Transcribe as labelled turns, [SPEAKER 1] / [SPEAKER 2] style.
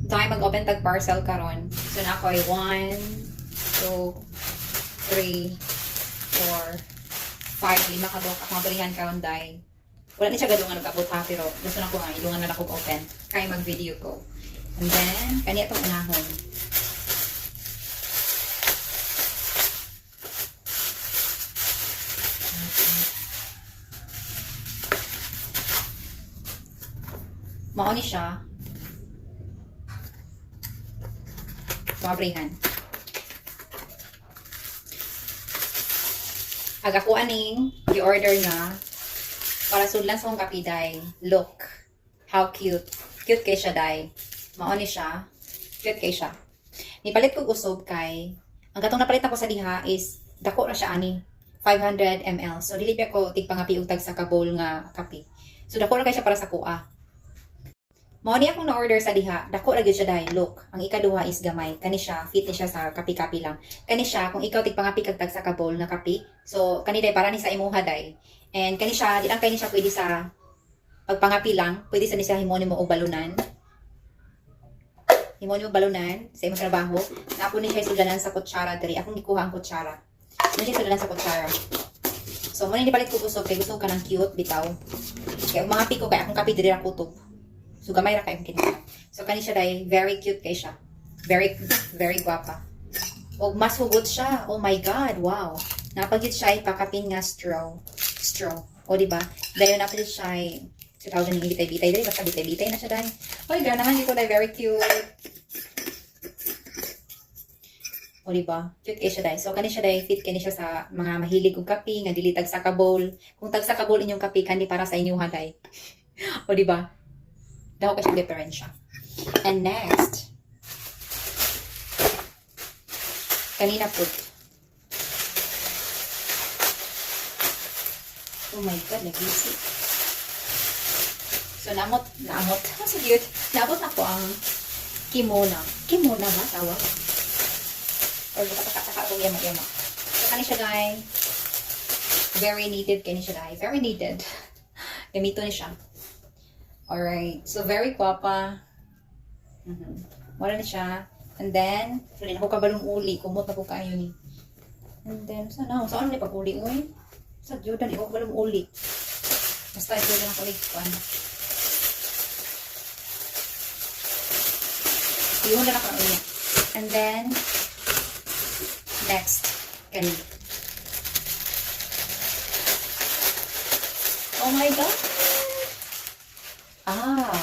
[SPEAKER 1] tayo mag-open tag parcel karon. So na ako ay 1, 2, 3, 4, 5, 5 ka dok. Ako mabalihan karon day. Wala ni siya gadungan nagkabot ha, pero gusto na ko nga ilungan na ako open. Kaya mag-video ko. And then, kaniya itong unahon. Mauni siya. Mabrihan. Aga ko aning i-order na para sudlan sa akong kapiday. Look. How cute. Cute kay siya, day. Mauni siya. Cute kay siya. Nipalit ko usog kay ang katong napalit ako sa diha is dako na siya ani. 500 ml. So, dili pa ko tigpangapi og tag sa bowl nga kape. So, dako na kay siya para sa kuha. Mao ni akong na-order sa diha, dako ra gyud siya dai. Look, ang ikaduha is gamay. Kani siya, fit ni siya sa kapi-kapi lang. Kani siya kung ikaw tigpangapi kag tag sa bowl nga kape. So kani dai para ni sa imuha dai. And kani siya, di lang kani siya pwede sa pagpangapi lang, pwede sa ni siya himo nimo og balunan. Himo nimo balunan sa imong trabaho. Napo ni siya sudanan sa kutsara diri. Akong gikuha ang kutsara. Ni siya sudanan sa kutsara. So mo ni palit ko usog kay gusto ka ng cute bitaw. Kay mga piko kay akong kape diri ra kutob. So, gamay ra kayong kinita. So, kani siya dahil very cute kay siya. Very, very guwapa. O, mas hugot siya. Oh my God, wow. Napagit siya ay pakapin nga straw. Straw. O, diba? Dahil napagit siya ay 2,000 yung bitay-bitay. Dahil basta bitay-bitay na siya dahil. Oy, ganahan dito dahil very cute. O, diba? Cute kay siya dahil. So, kani siya dahil fit kani siya sa mga mahilig og kape, nga dili tag sa bowl. Kung tag sa bowl inyong kape, kandi para sa inyong dahil. O, diba? Daw ko siyang diferensya. And next, kanina po. Oh my God, nag-isi. So, namot. So cute. Naabot na po ang kimona. Kimona ba tawag? Or baka itong yama-yama. So, kani siya guys. Very needed. Kani siya guys. Very needed. Gamito ni siya. Alright. So, very guwapa. Wala na siya. And then, rin ako kabalong uli. Kumot na po kayo ni. And then, saan na pag-uli? Uy, sa Jordan, ako kabalong uli. Basta, Jordan ako ligpan. Iyon na ako na uli. And then, next, kanina. Oh my God! Ah!